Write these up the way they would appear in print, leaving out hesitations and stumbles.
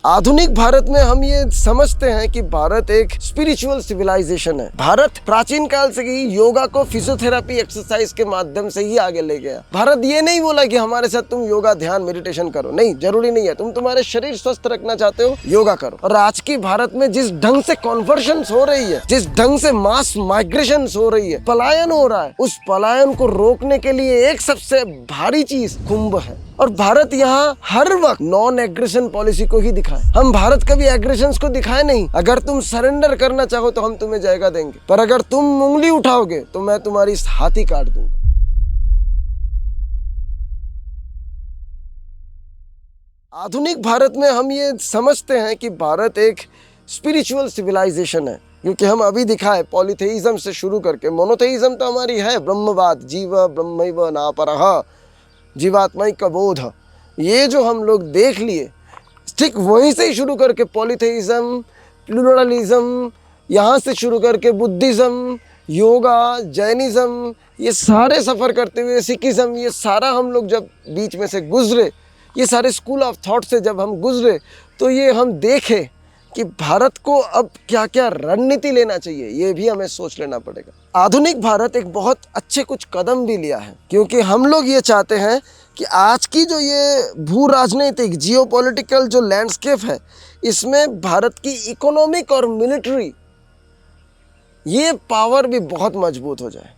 आधुनिक भारत में हम ये समझते हैं कि भारत एक स्पिरिचुअल सिविलाइजेशन है। भारत प्राचीन काल से ही योगा को फिजियोथेरेपी एक्सरसाइज के माध्यम से ही आगे ले गया। भारत ये नहीं बोला कि हमारे साथ तुम योगा ध्यान मेडिटेशन करो, नहीं, जरूरी नहीं है। तुम तुम्हारे शरीर स्वस्थ रखना चाहते हो, योगा करो। और आज की भारत में जिस ढंग से कन्वर्शन हो रही है, जिस ढंग से मास माइग्रेशन हो रही है, पलायन हो रहा है, उस पलायन को रोकने के लिए एक सबसे भारी चीज कुंभ है। और भारत यहाँ हर वक्त नॉन एग्रेशन पॉलिसी को ही दिखाए। हम भारत कभी एग्रेशन को दिखाए नहीं। अगर तुम सरेंडर करना चाहो तो हम तुम्हें जगह देंगे, पर अगर तुम उंगली उठाओगे तो मैं तुम्हारी हाथी काट दूंगा। आधुनिक भारत में हम ये समझते हैं कि भारत एक स्पिरिचुअल सिविलाइजेशन है, क्योंकि हम अभी दिखाए पॉलीथेइज्म से शुरू करके मोनोथेइज्म तो हमारी है, ब्रह्मवाद, जीव ब्रह्मैव नापरः, जीवात्मा का बोध, ये जो हम लोग देख लिए, ठीक वहीं से ही शुरू करके पॉलीथेइज्म, प्लूरलिज्म, यहाँ से शुरू करके बुद्धिज्म, योगा, जैनिज्म, ये सारे सफ़र करते हुए सिखिज्म, ये सारा हम लोग जब बीच में से गुजरे, ये सारे स्कूल ऑफ थॉट से जब हम गुजरे, तो ये हम देखें कि भारत को अब क्या क्या रणनीति लेना चाहिए, ये भी हमें सोच लेना पड़ेगा। आधुनिक भारत एक बहुत अच्छे कुछ कदम भी लिया है, क्योंकि हम लोग ये चाहते हैं कि आज की जो ये भू राजनीतिक जियोपॉलिटिकल जो लैंडस्केप है, इसमें भारत की इकोनॉमिक और मिलिट्री ये पावर भी बहुत मजबूत हो जाए।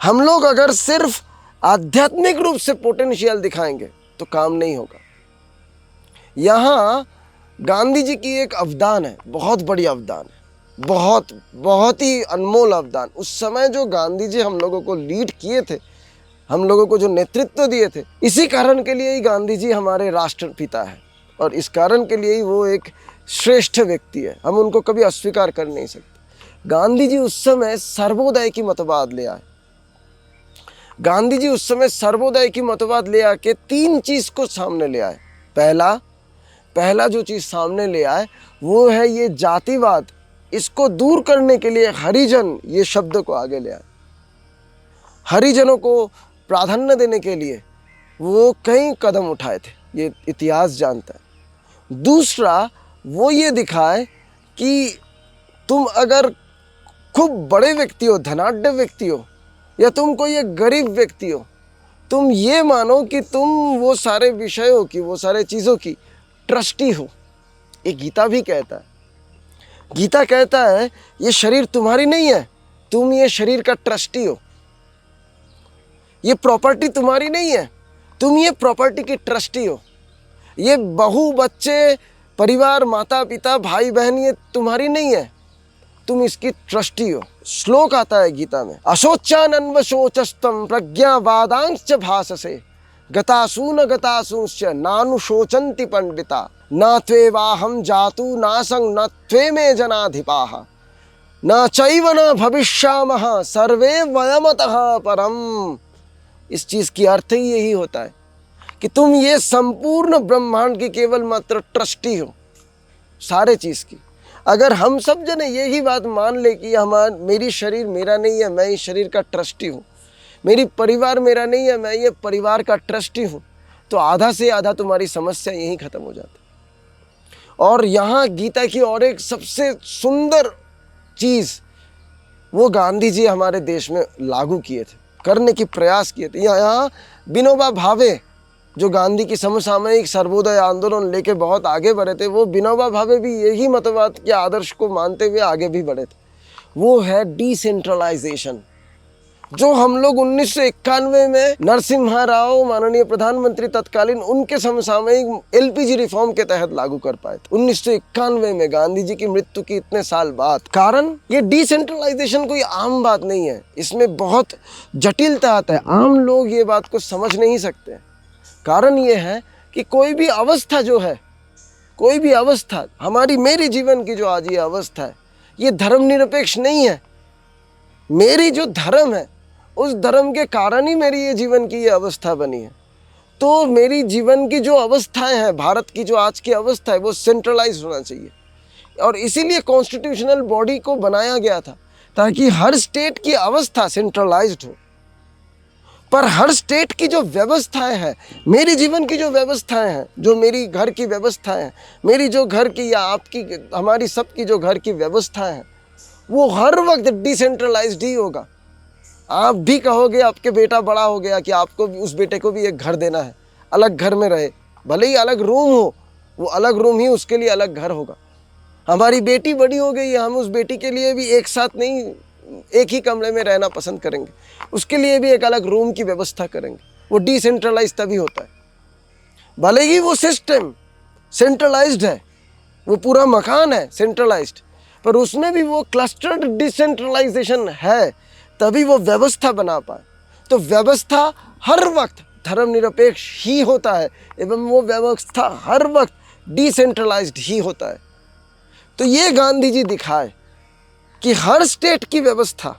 हम लोग अगर सिर्फ आध्यात्मिक रूप से पोटेंशियल दिखाएंगे तो काम नहीं होगा। यहाँ गांधी जी की एक अवदान है, बहुत बड़ी अवदान है, बहुत ही अनमोल अवदान। उस समय जो गांधी जी हम लोगों को लीड किए थे, हम लोगों को जो नेतृत्व दिए थे, इसी कारण के लिए ही गांधी जी हमारे राष्ट्रपिता है, और इस कारण के लिए ही वो एक श्रेष्ठ व्यक्ति है। हम उनको कभी अस्वीकार कर नहीं सकते। गांधी जी उस समय सर्वोदय की मतवाद ले आए। गांधी जी उस समय सर्वोदय की मतवाद ले आके तीन चीज को सामने ले आए। पहला जो चीज सामने ले आए वो है ये जातिवाद, इसको दूर करने के लिए हरिजन ये शब्द को आगे ले आए। हरिजनों को प्राधान्य देने के लिए वो कई कदम उठाए थे, ये इतिहास जानता है। दूसरा, वो ये दिखाए कि तुम अगर खूब बड़े व्यक्ति हो, धनाढ्य व्यक्ति हो, या तुम कोई एक गरीब व्यक्ति हो, तुम ये मानो कि तुम वो सारे विषयों की, वो सारे चीज़ों की ट्रस्टी हो। ये गीता भी कहता है। गीता कहता है ये शरीर तुम्हारी नहीं है, तुम ये शरीर का ट्रस्टी हो। ये प्रॉपर्टी तुम्हारी नहीं है, तुम ये प्रॉपर्टी की ट्रस्टी हो। ये बहू, बच्चे, परिवार, माता पिता, भाई बहन, ये तुम्हारी नहीं है, तुम इसकी ट्रस्टी हो। श्लोक आता है गीता में, अशोचानन्वशोचस्तम प्रज्ञावादांश्च भाससे गतासून गतासूंश्च नानुशोचन्ति पंडिता न त्वेवाहं जातु नासं न त्वे मे जनाधिपाः न चैव न भविष्यामः सर्वे वयमतः परम। इस चीज़ की अर्थ ही यही होता है कि तुम ये संपूर्ण ब्रह्मांड की केवल मात्र ट्रस्टी हो, सारे चीज़ की। अगर हम सब जने यही बात मान ले कि मेरी शरीर मेरा नहीं है, मैं इस शरीर का ट्रस्टी हूँ, मेरी परिवार मेरा नहीं है, मैं ये परिवार का ट्रस्टी हूँ, तो आधा से आधा तुम्हारी समस्या यहीं ख़त्म हो जाती। और यहाँ गीता की और एक सबसे सुंदर चीज़ वो गांधी जी हमारे देश में लागू किए थे, करने की प्रयास किए थे। यहाँ विनोबा भावे जो गांधी की समसामयिक सर्वोदय आंदोलन लेके बहुत आगे बढ़े थे, वो विनोबा भावे भी यही मतवाद के आदर्श को मानते हुए आगे भी बढ़े थे। वो है डिसेंट्रलाइजेशन, जो हम लोग 1991 में नरसिम्हा राव माननीय प्रधानमंत्री तत्कालीन, उनके समसामयिक एलपीजी रिफॉर्म के तहत लागू कर पाए थे 1991 में, गांधी जी की मृत्यु की इतने साल बाद। कारण ये डिसेंट्रलाइजेशन कोई आम बात नहीं है, इसमें बहुत जटिलता आता है, आम लोग ये बात को समझ नहीं सकते। कारण ये है कि कोई भी अवस्था जो है, कोई भी अवस्था, मेरी जीवन की जो आज ये अवस्था है, ये धर्मनिरपेक्ष नहीं है। मेरी जो धर्म है, उस धर्म के कारण ही मेरी ये जीवन की ये अवस्था बनी है। तो मेरी जीवन की जो अवस्थाएं हैं, भारत की जो आज की अवस्था है, वो सेंट्रलाइज होना चाहिए। और इसीलिए कॉन्स्टिट्यूशनल बॉडी को बनाया गया था, ताकि हर स्टेट की अवस्था सेंट्रलाइज्ड हो। पर हर स्टेट की जो व्यवस्थाएं हैं, मेरी जीवन की जो व्यवस्थाएं हैं, जो मेरी घर की व्यवस्थाएं हैं, मेरी जो घर की या आपकी, हमारी सबकी जो घर की व्यवस्थाएं हैं, वो हर वक्त डिसेंट्रलाइज्ड ही होगा। आप भी कहोगे, आपके बेटा बड़ा हो गया कि आपको भी, उस बेटे को भी एक घर देना है, अलग घर में रहे, भले ही अलग रूम हो, वो अलग रूम ही उसके लिए अलग घर होगा। हमारी बेटी बड़ी हो गई है, हम उस बेटी के लिए भी एक साथ नहीं, एक ही कमरे में रहना पसंद करेंगे, उसके लिए भी एक अलग रूम की व्यवस्था करेंगे। वो डिसेंट्रलाइज तभी होता है। भले ही वो सिस्टम सेंट्रलाइज्ड है, वो पूरा मकान है सेंट्रलाइज्ड, पर उसमें भी वो क्लस्टर्ड डिसेंट्रलाइजेशन है, तभी वो व्यवस्था बना पाए। तो व्यवस्था हर वक्त धर्मनिरपेक्ष ही होता है एवं वो व्यवस्था हर वक्त डिसेंट्रलाइज्ड ही होता है। तो ये गांधी जी दिखाए कि हर स्टेट की व्यवस्था,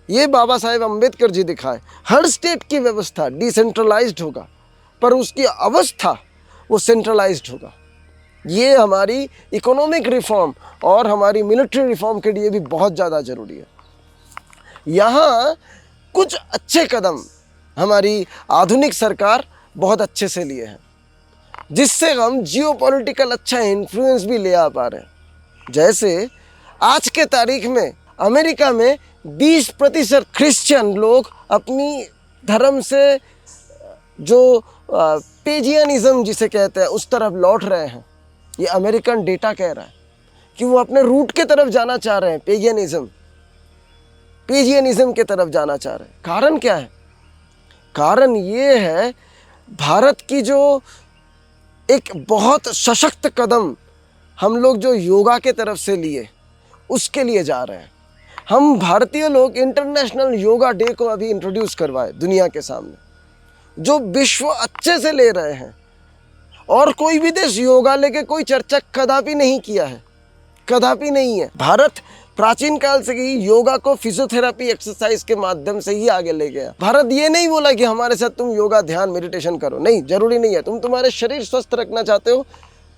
ये बाबा साहेब अम्बेडकर जी दिखाए, हर स्टेट की व्यवस्था डिसेंट्रलाइज्ड होगा, पर उसकी अवस्था वो सेंट्रलाइज्ड होगा। ये हमारी इकोनॉमिक रिफॉर्म और हमारी मिलिट्री रिफॉर्म के लिए भी बहुत ज़्यादा ज़रूरी है। यहाँ कुछ अच्छे कदम हमारी आधुनिक सरकार बहुत अच्छे से लिए हैं, जिससे हम जियोपॉलिटिकल अच्छा इन्फ्लुएंस भी ले आ पा रहे हैं। जैसे आज के तारीख में अमेरिका में 20% क्रिश्चियन लोग अपनी धर्म से, जो पेजियनिज्म जिसे कहते हैं, उस तरफ लौट रहे हैं। ये अमेरिकन डेटा कह रहा है कि वो अपने रूट के तरफ जाना चाह रहे हैं, पेजियनिज्म के तरफ जाना चाह रहे हैं। कारण क्या है? कारण ये है, भारत की जो एक बहुत सशक्त कदम हम लोग जो योगा के तरफ से लिए, उसके लिए जा रहे हैं। हम भारतीय लोग इंटरनेशनल योगा डे को अभी इंट्रोड्यूस करवाए दुनिया के सामने, जो विश्व अच्छे से ले रहे हैं। और कोई भी देश योगा लेके कोई चर्चा कदापि नहीं किया है, कदापि नहीं है। भारत प्राचीन काल से ही योगा को फिजियोथेरेपी एक्सरसाइज के माध्यम से ही आगे ले गया। भारत ये नहीं बोला कि हमारे साथ तुम योगा, ध्यान, मेडिटेशन करो, नहीं, जरूरी नहीं है। तुम तुम्हारे शरीर स्वस्थ रखना चाहते हो,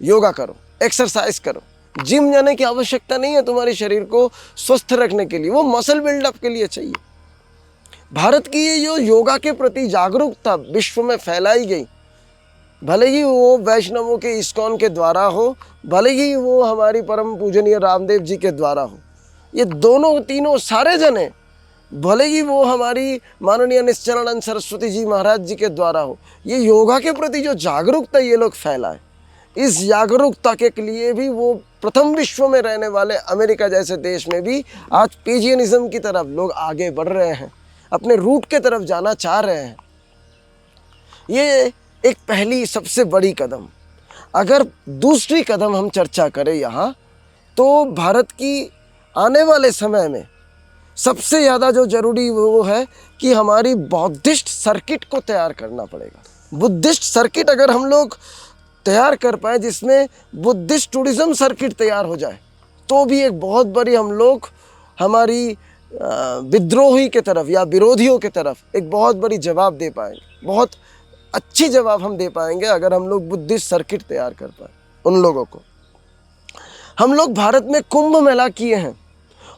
योगा करो, एक्सरसाइज करो। जिम जाने की आवश्यकता नहीं है तुम्हारे शरीर को स्वस्थ रखने के लिए, वो मसल बिल्डअप के लिए चाहिए। भारत की ये जो योगा के प्रति जागरूकता विश्व में फैलाई गई, भले ही वो वैष्णवों के इस्कॉन के द्वारा हो, भले ही वो हमारी परम पूजनीय रामदेव जी के द्वारा हो, ये दोनों तीनों सारे जने, भले ही वो हमारी माननीय निश्चलानंद सरस्वती जी महाराज जी के द्वारा हो, ये योगा के प्रति जो जागरूकता ये लोग फैलाए, इस जागरूकता के लिए भी वो प्रथम विश्व में रहने वाले अमेरिका जैसे देश में भी आज पेजियनिज्म की तरफ लोग आगे बढ़ रहे हैं, अपने रूट के तरफ जाना चाह रहे हैं। ये एक पहली सबसे बड़ी कदम। अगर दूसरी कदम हम चर्चा करें यहाँ, तो भारत की आने वाले समय में सबसे ज़्यादा जो जरूरी वो है कि हमारी बौद्धिस्ट सर्किट को तैयार करना पड़ेगा। बुद्धिस्ट सर्किट अगर हम लोग तैयार कर पाए, जिसमें बुद्धिस्ट टूरिज्म सर्किट तैयार हो जाए, तो भी एक बहुत बड़ी हम लोग हमारी विद्रोही के तरफ या विरोधियों के तरफ एक बहुत बड़ी जवाब दे पाएंगे। बहुत अच्छी जवाब हम दे पाएंगे अगर हम लोग बुद्धिस्ट सर्किट तैयार कर पाए उन लोगों को। हम लोग भारत में कुंभ मेला किए हैं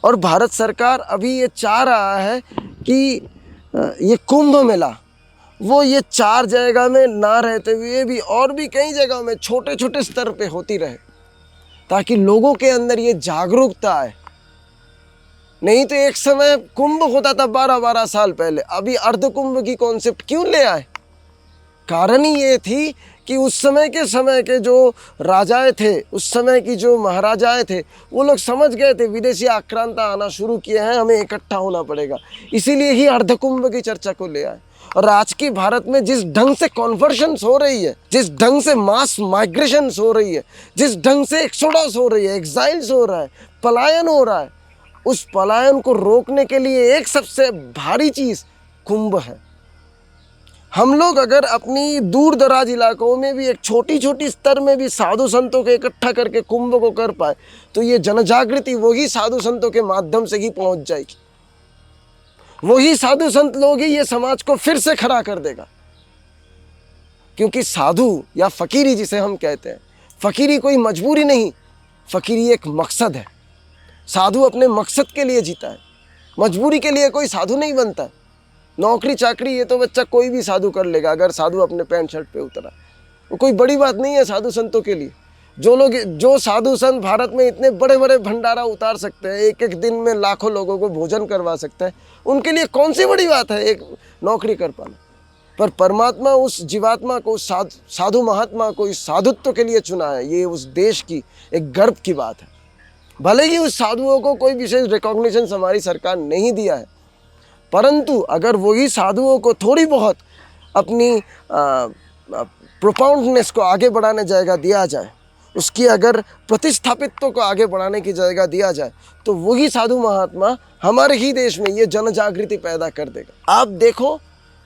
और भारत सरकार अभी ये चाह रहा है कि ये कुंभ मेला वो ये 4 जगह में ना रहते हुए भी और भी कई जगहों में छोटे छोटे स्तर पे होती रहे, ताकि लोगों के अंदर ये जागरूकता आए। नहीं तो एक समय कुंभ होता था 12-12 साल पहले, अभी अर्ध कुंभ की कॉन्सेप्ट क्यों ले आए? कारण ही ये थी कि उस समय के जो राजाएं थे, उस समय की जो महाराजाएं थे, वो लोग समझ गए थे विदेशी आक्रांता आना शुरू किए हैं, हमें इकट्ठा होना पड़ेगा, इसीलिए ही अर्ध कुंभ की चर्चा को ले आए। और आज की भारत में जिस ढंग से कॉन्वर्शंस हो रही है, जिस ढंग से मास माइग्रेशंस हो रही है, जिस ढंग से एक्सोडस हो रही है, एग्जाइल्स हो रहा है, पलायन हो रहा है, उस पलायन को रोकने के लिए एक सबसे भारी चीज़ कुंभ है। हम लोग अगर अपनी दूर दराज इलाकों में भी एक छोटी छोटी स्तर में भी साधु संतों को इकट्ठा करके कुंभ को कर पाए, तो ये जनजागृति वही साधु संतों के माध्यम से ही पहुंच जाएगी। वही साधु संत लोग ही ये समाज को फिर से खड़ा कर देगा। क्योंकि साधु या फकीरी जिसे हम कहते हैं, फकीरी कोई मजबूरी नहीं, फकीरी एक मकसद है। साधु अपने मकसद के लिए जीता है, मजबूरी के लिए कोई साधु नहीं बनता। नौकरी चाकरी ये तो बच्चा कोई भी साधु कर लेगा अगर साधु अपने पैंट शर्ट पे उतरा। वो कोई बड़ी बात नहीं है साधु संतों के लिए। जो साधु संत भारत में इतने बड़े बड़े भंडारा उतार सकते हैं, एक एक दिन में लाखों लोगों को भोजन करवा सकते हैं, उनके लिए कौन सी बड़ी बात है एक नौकरी कर पाना। पर परमात्मा उस जीवात्मा को, साधु महात्मा को इस साधुत्व के लिए चुना है। ये उस देश की एक गर्व की बात है। भले ही उस साधुओं को कोई विशेष रिकॉग्निशन हमारी सरकार नहीं दिया है, परंतु अगर वही साधुओं को थोड़ी बहुत अपनी प्रोपाउंडनेस को आगे बढ़ाने जगह दिया जाए, उसकी अगर प्रतिस्थापित्व को आगे बढ़ाने की जगह दिया जाए, तो वही साधु महात्मा हमारे ही देश में ये जन जागृति पैदा कर देगा। आप देखो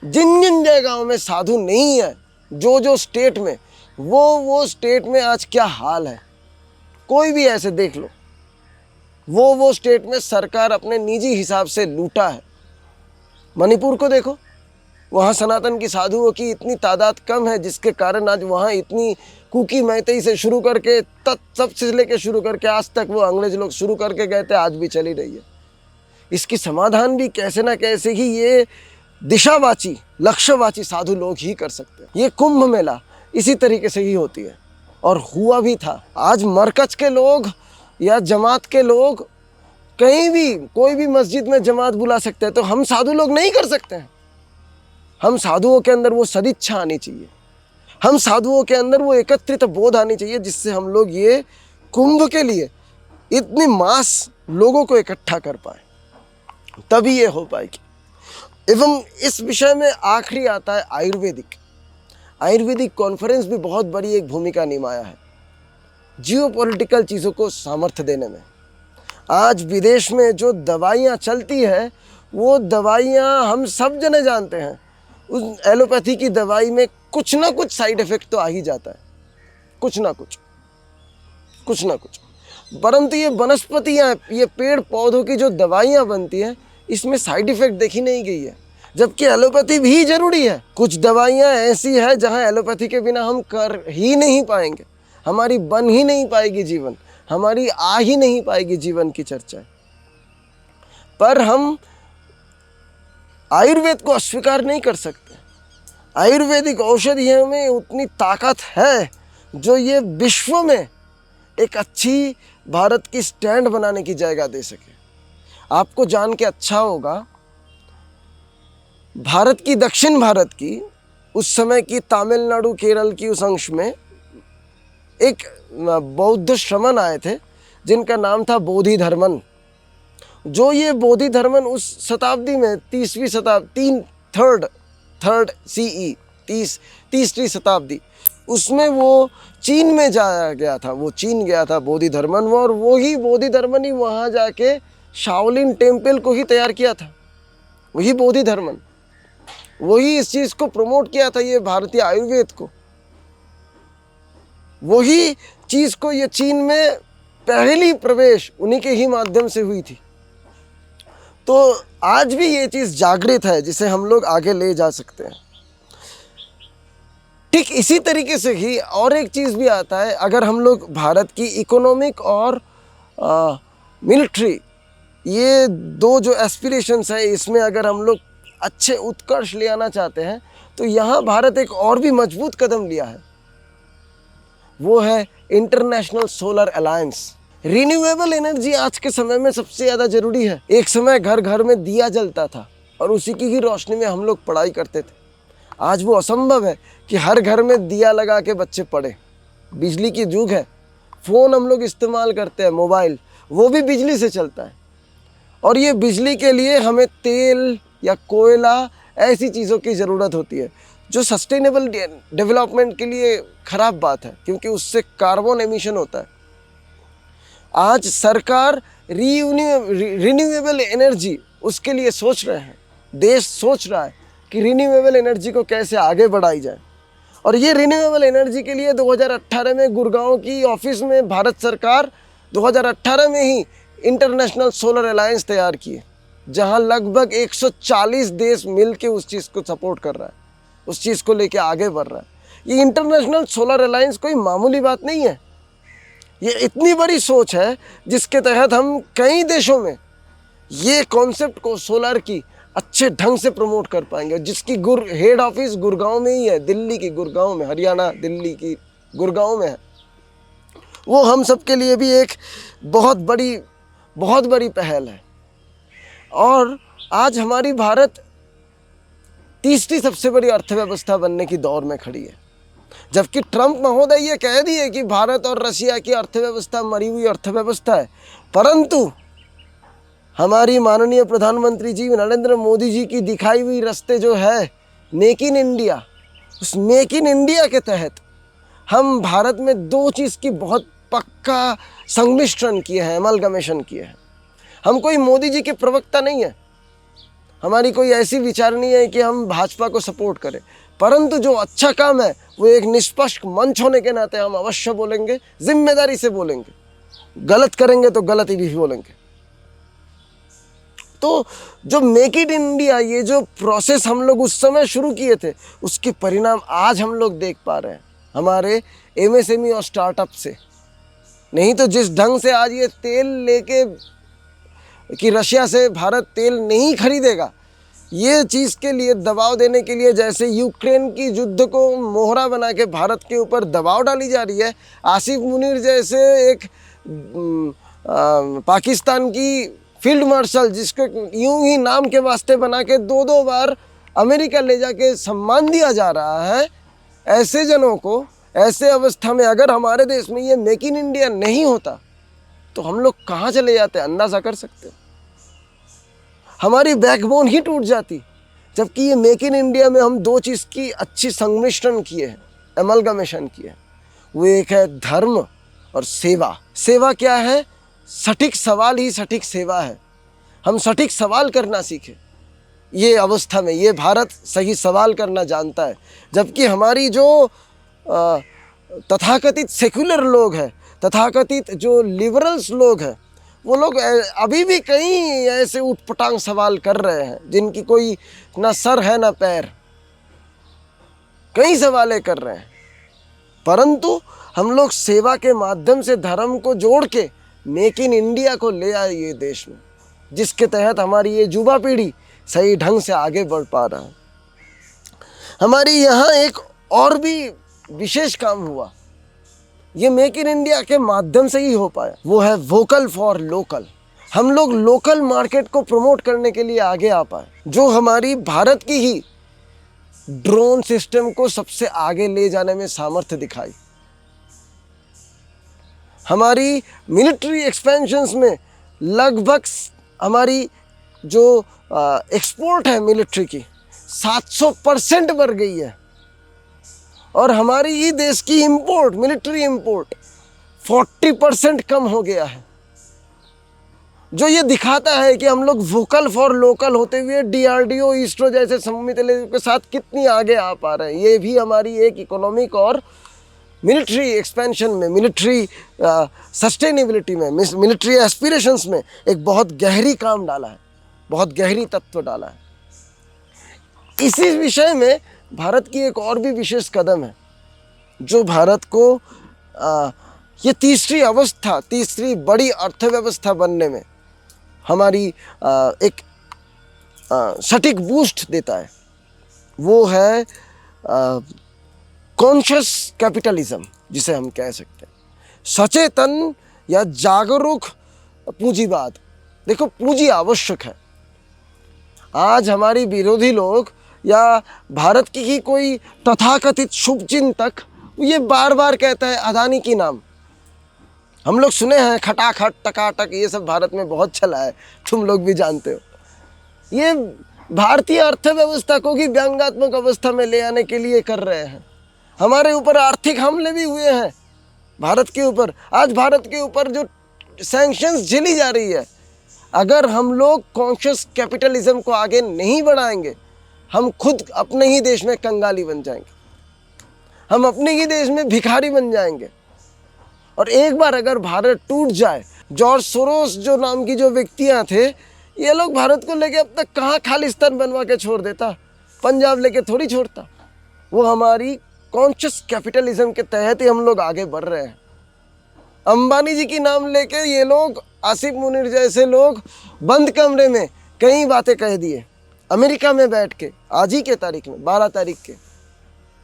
जिन जिन जगहों में साधु नहीं है, जो स्टेट में, वो स्टेट में आज क्या हाल है, कोई भी ऐसे देख लो। वो स्टेट में सरकार अपने निजी हिसाब से लूटा है। मणिपुर को देखो, वहाँ सनातन की साधुओं की इतनी तादाद कम है, जिसके कारण आज वहाँ इतनी कुकी मैतेई से शुरू करके तब से लेके शुरू करके आज तक वो अंग्रेज लोग शुरू करके गए थे, आज भी चली रही है। इसकी समाधान भी कैसे ना कैसे ही ये दिशावाची, लक्ष्यवाची साधु लोग ही कर सकते हैं। ये कुंभ मेला इसी तरीके से ही होती है और हुआ भी था। आज मरकज के लोग या जमात के लोग कहीं भी कोई भी मस्जिद में जमात बुला सकते हैं, तो हम साधु लोग नहीं कर सकते हैं। हम साधुओं के अंदर वो सदिच्छा आनी चाहिए, हम साधुओं के अंदर वो एकत्रित बोध आनी चाहिए, जिससे हम लोग ये कुंभ के लिए इतनी मास लोगों को इकट्ठा कर पाए, तभी ये हो पाएगी। एवं इस विषय में आखिरी आता है आयुर्वेदिक कॉन्फ्रेंस भी बहुत बड़ी एक भूमिका निभाया है जियोपॉलिटिकल चीज़ों को सामर्थ्य देने में। आज विदेश में जो दवाइयाँ चलती है, वो दवाइयाँ हम सब जने जानते हैं, उस एलोपैथी की दवाई में कुछ ना कुछ साइड इफ़ेक्ट तो आ ही जाता है, कुछ ना कुछ। परंतु ये वनस्पतियाँ, ये पेड़ पौधों की जो दवाइयाँ बनती हैं, इसमें साइड इफ़ेक्ट देखी नहीं गई है, जबकि एलोपैथी भी जरूरी है। कुछ दवाइयाँ ऐसी है जहाँ एलोपैथी के बिना हम कर ही नहीं पाएंगे, हमारी बन ही नहीं पाएगी जीवन, हमारी आ ही नहीं पाएगी जीवन की चर्चा। पर हम आयुर्वेद को अस्वीकार नहीं कर सकते। आयुर्वेदिक औषधियों में उतनी ताकत है जो ये विश्व में एक अच्छी भारत की स्टैंड बनाने की जगह दे सके। आपको जान के अच्छा होगा, भारत की, दक्षिण भारत की, उस समय की तमिलनाडु केरल की उस अंश में एक बौद्ध श्रमण आए थे जिनका नाम था बोधिधर्मन। जो ये बोधिधर्मन उस शताब्दी में, 30वीं शताब्दी, थर्ड CE, तीसरी शताब्दी, उसमें वो चीन में जाया गया था। वो चीन गया था बोधिधर्मन, और वही बोधिधर्मन ही वहाँ जाके शाओलिन टेम्पल को ही तैयार किया था। वही बोधिधर्मन, वही इस चीज़ को प्रमोट किया था, ये भारतीय आयुर्वेद को। वही चीज़ को ये चीन में पहली प्रवेश उन्हीं के ही माध्यम से हुई थी। तो आज भी ये चीज़ जागृत है जिसे हम लोग आगे ले जा सकते हैं। ठीक इसी तरीके से ही और एक चीज़ भी आता है, अगर हम लोग भारत की इकोनॉमिक और मिलिट्री, ये दो जो एस्पिरेशंस है, इसमें अगर हम लोग अच्छे उत्कर्ष ले आना चाहते हैं, तो यहाँ भारत एक और भी मजबूत कदम लिया है। वो है international solar alliance. Renewable energy आज के समय में सबसे ज़्यादा ज़रूरी है। एक समय घर घर में दिया जलता था और उसी की ही रोशनी में हम लोग पढ़ाई करते थे। आज वो असंभव है कि हर घर में दिया लगा के बच्चे पढ़े। बिजली की युग है, फ़ोन हम लोग इस्तेमाल करते हैं, मोबाइल, वो भी बिजली से चलता है। और ये बिजली के लिए हमें तेल या कोयला ऐसी चीज़ों की ज़रूरत होती है, जो सस्टेनेबल डेवलपमेंट के लिए ख़राब बात है, क्योंकि उससे कार्बन एमिशन होता है। आज सरकार रिन्यूएबल एनर्जी उसके लिए सोच रहे हैं, देश सोच रहा है कि रिन्यूएबल एनर्जी को कैसे आगे बढ़ाई जाए। और ये रिन्यूएबल एनर्जी के लिए 2018 में गुड़गांव की ऑफिस में भारत सरकार 2018 में ही इंटरनेशनल सोलर अलायंस तैयार किए, जहां लगभग 140 देश मिलके उस चीज़ को सपोर्ट कर रहा है, उस चीज़ को लेके आगे बढ़ रहा है। ये इंटरनेशनल सोलर अलायंस कोई मामूली बात नहीं है, ये इतनी बड़ी सोच है जिसके तहत हम कई देशों में ये कॉन्सेप्ट को, सोलर की अच्छे ढंग से प्रमोट कर पाएंगे, जिसकी हेड ऑफिस गुड़गांव में ही है, दिल्ली की गुड़गांव में, हरियाणा दिल्ली की गुड़गांव में है। वो हम सब के लिए भी एक बहुत बड़ी पहल है। और आज हमारी भारत तीसरी सबसे बड़ी अर्थव्यवस्था बनने की दौर में खड़ी है, जबकि ट्रंप महोदय ये कह दिए कि भारत और रशिया की अर्थव्यवस्था मरी हुई अर्थव्यवस्था है, परंतु हमारी माननीय प्रधानमंत्री जी नरेंद्र मोदी जी की दिखाई हुई रास्ते जो है मेक इन इंडिया, उस मेक इन इंडिया के तहत हम भारत में दो चीज़ की बहुत पक्का संमिश्रण किए हैं, अमलगमेशन किए हैं। हम कोई मोदी जी के प्रवक्ता नहीं है, हमारी कोई ऐसी विचार नहीं है कि हम भाजपा को सपोर्ट करें, परंतु जो अच्छा काम है वो एक निष्पक्ष मंच होने के नाते हम अवश्य बोलेंगे, जिम्मेदारी से बोलेंगे। गलत करेंगे तो गलत ही भी बोलेंगे। तो जो मेक इन इंडिया, ये जो प्रोसेस हम लोग उस समय शुरू किए थे, उसके परिणाम आज हम लोग देख पा रहे हैं हमारे एमएसएमई और स्टार्टअप से। नहीं तो जिस ढंग से आज ये तेल लेके कि रशिया से भारत तेल नहीं खरीदेगा, ये चीज़ के लिए दबाव देने के लिए, जैसे यूक्रेन की युद्ध को मोहरा बना के भारत के ऊपर दबाव डाली जा रही है, आसिफ मुनीर जैसे एक पाकिस्तान की फील्ड मार्शल, जिसको यूं ही नाम के वास्ते बना के दो बार अमेरिका ले जाके सम्मान दिया जा रहा है, ऐसे जनों को ऐसे अवस्था में अगर हमारे देश में ये मेक इन इंडिया नहीं होता तो हम लोग कहाँ चले जाते, अंदाज़ा कर सकते हो। हमारी बैकबोन ही टूट जाती। जबकि ये मेक इन इंडिया में हम दो चीज़ की अच्छी संमिश्रण किए हैं, अमलगमेशन किए हैं। वो एक है धर्म और सेवा। सेवा क्या है? सटीक सवाल ही सटीक सेवा है। हम सटीक सवाल करना सीखें। ये अवस्था में ये भारत सही सवाल करना जानता है, जबकि हमारी जो तथाकथित सेक्युलर लोग हैं, तथाकथित जो लिबरल्स लोग हैं, वो लोग अभी भी कई ऐसे उटपटांग सवाल कर रहे हैं जिनकी कोई ना सर है ना पैर, कई सवालें कर रहे हैं। परंतु हम लोग सेवा के माध्यम से धर्म को जोड़ के मेक इन इंडिया को ले आए ये देश में, जिसके तहत हमारी ये युवा पीढ़ी सही ढंग से आगे बढ़ पा रहा है। हमारी यहाँ एक और भी विशेष काम हुआ, ये मेक इन इंडिया के माध्यम से ही हो पाया, वो है वोकल फॉर लोकल। हम लोग लोकल मार्केट को प्रमोट करने के लिए आगे आ पाए, जो हमारी भारत की ही ड्रोन सिस्टम को सबसे आगे ले जाने में सामर्थ्य दिखाई। हमारी मिलिट्री एक्सपेंशंस में लगभग हमारी जो एक्सपोर्ट है मिलिट्री की 700% बढ़ गई है, और हमारी ही देश की इंपोर्ट, मिलिट्री इंपोर्ट 40% कम हो गया है। जो ये दिखाता है कि हम लोग वोकल फॉर लोकल होते हुए डीआरडीओ, इसरो जैसे सम्मिलित के साथ कितनी आगे आ पा रहे हैं। ये भी हमारी एक इकोनॉमिक और मिलिट्री एक्सपेंशन में, मिलिट्री सस्टेनेबिलिटी में, मिलिट्री एस्पिरेशंस में एक बहुत गहरी काम डाला है, बहुत गहरी तत्व डाला है। इसी विषय में भारत की एक और भी विशेष कदम है, जो भारत को ये तीसरी बड़ी अर्थव्यवस्था बनने में हमारी एक सटीक बूस्ट देता है। वो है कॉन्शियस कैपिटलिज्म, जिसे हम कह सकते हैं सचेतन या जागरूक पूंजीवाद। देखो, पूंजी आवश्यक है। आज हमारी विरोधी लोग या भारत की ही कोई तथाकथित शुभचिंतक ये बार बार कहता है अदानी की नाम। हम लोग सुने हैं खटाखट, टकाटक, ये सब भारत में बहुत चला है, तुम लोग भी जानते हो। ये भारतीय अर्थव्यवस्था को भी व्यंग्यात्मक अवस्था में ले आने के लिए कर रहे हैं। हमारे ऊपर आर्थिक हमले भी हुए हैं भारत के ऊपर। आज भारत के ऊपर जो सैंक्शंस झेली जा रही है, अगर हम लोग कॉन्शियस कैपिटलिज्म को आगे नहीं बढ़ाएंगे, हम खुद अपने ही देश में कंगाली बन जाएंगे, हम अपने ही देश में भिखारी बन जाएंगे। और एक बार अगर भारत टूट जाए, जॉर्ज सोरोस जो नाम की जो व्यक्तियां थे, ये लोग भारत को लेके अब तक कहाँ खालिस्तान बनवा के छोड़ देता, पंजाब लेके थोड़ी छोड़ता। वो हमारी कॉन्शियस कैपिटलिज्म के तहत ही हम लोग आगे बढ़ रहे हैं। अंबानी जी की नाम लेके ये लोग, आसिफ मुनीर जैसे लोग बंद कमरे में कई बातें कह दिए, अमेरिका में बैठ के आज ही के तारीख में 12 तारीख के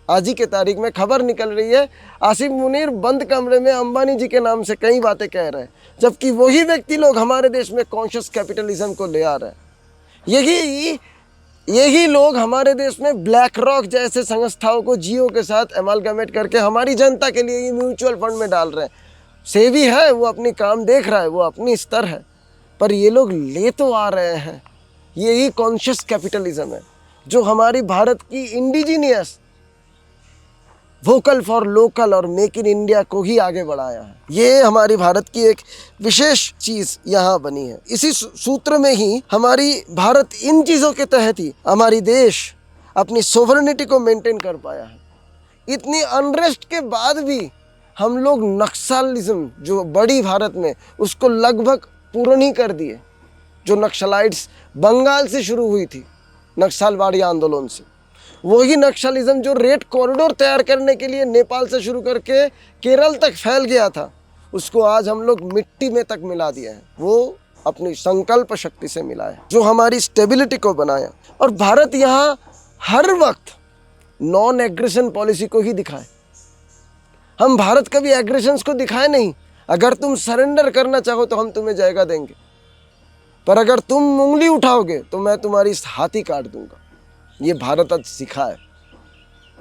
आज ही के तारीख में खबर निकल रही है, आसिफ मुनीर बंद कमरे में अंबानी जी के नाम से कई बातें कह रहे हैं, जबकि वही व्यक्ति लोग हमारे देश में कॉन्शियस कैपिटलिज्म को ले आ रहे हैं। यही लोग हमारे देश में ब्लैक रॉक जैसे संस्थाओं को जियो के साथ एमालगमेट करके हमारी जनता के लिए ये म्यूचुअल फंड में डाल रहे हैं। सेबी है, वो अपनी काम देख रहा है, वो अपनी स्तर है, पर ये लोग ले तो आ रहे हैं। यही कॉन्शियस कैपिटलिज्म है जो हमारी भारत की इंडिजीनियस वोकल फॉर लोकल और मेक इन इंडिया को ही आगे बढ़ाया है। ये हमारी भारत की एक विशेष चीज़ यहाँ बनी है। इसी सूत्र में ही हमारी भारत इन चीज़ों के तहत ही हमारी देश अपनी सोवरेनिटी को मेंटेन कर पाया है। इतनी अनरेस्ट के बाद भी हम लोग नक्सलिज्म जो बड़ी भारत में उसको लगभग पूर्ण ही कर दिए। जो नक्सलाइट्स बंगाल से शुरू हुई थी नक्सलवादी आंदोलन से, वही नक्सलिज्म जो रेड कॉरिडोर तैयार करने के लिए नेपाल से शुरू करके केरल तक फैल गया था, उसको आज हम लोग मिट्टी में तक मिला दिया है। वो अपनी संकल्प शक्ति से मिला है जो हमारी स्टेबिलिटी को बनाया। और भारत यहाँ हर वक्त नॉन एग्रेशन पॉलिसी को ही दिखाए। हम भारत कभी एग्रेशंस को दिखाए नहीं। अगर तुम सरेंडर करना चाहो तो हम तुम्हें जगह देंगे, पर अगर तुम उंगली उठाओगे तो मैं तुम्हारी हाथी काट दूंगा। ये भारत आज सिखा है।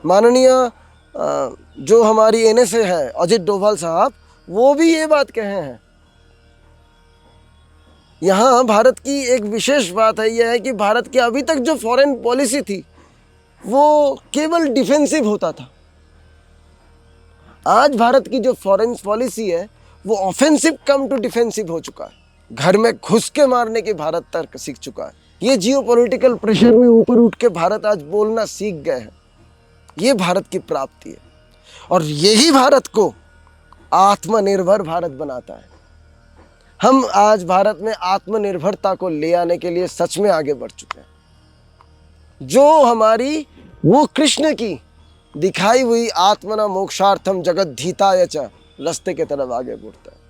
माननीय जो हमारी एनएसए है अजित डोभाल साहब, वो भी ये बात कहे हैं। यहाँ भारत की एक विशेष बात है, यह है कि भारत की अभी तक जो फॉरेन पॉलिसी थी वो केवल डिफेंसिव होता था। आज भारत की जो फॉरेन पॉलिसी है वो ऑफेंसिव कम टू डिफेंसिव हो चुका है। घर में घुस के मारने की भारत तर्क सीख चुका है। ये जियोपॉलिटिकल प्रेशर में ऊपर उठ के भारत आज बोलना सीख गए हैं। ये भारत की प्राप्ति है और यही भारत को आत्मनिर्भर भारत बनाता है। हम आज भारत में आत्मनिर्भरता को ले आने के लिए सच में आगे बढ़ चुके हैं। जो हमारी वो कृष्ण की दिखाई हुई आत्मना मोक्षार्थम जगत धीताय च रास्ते की तरफ आगे बढ़ता है।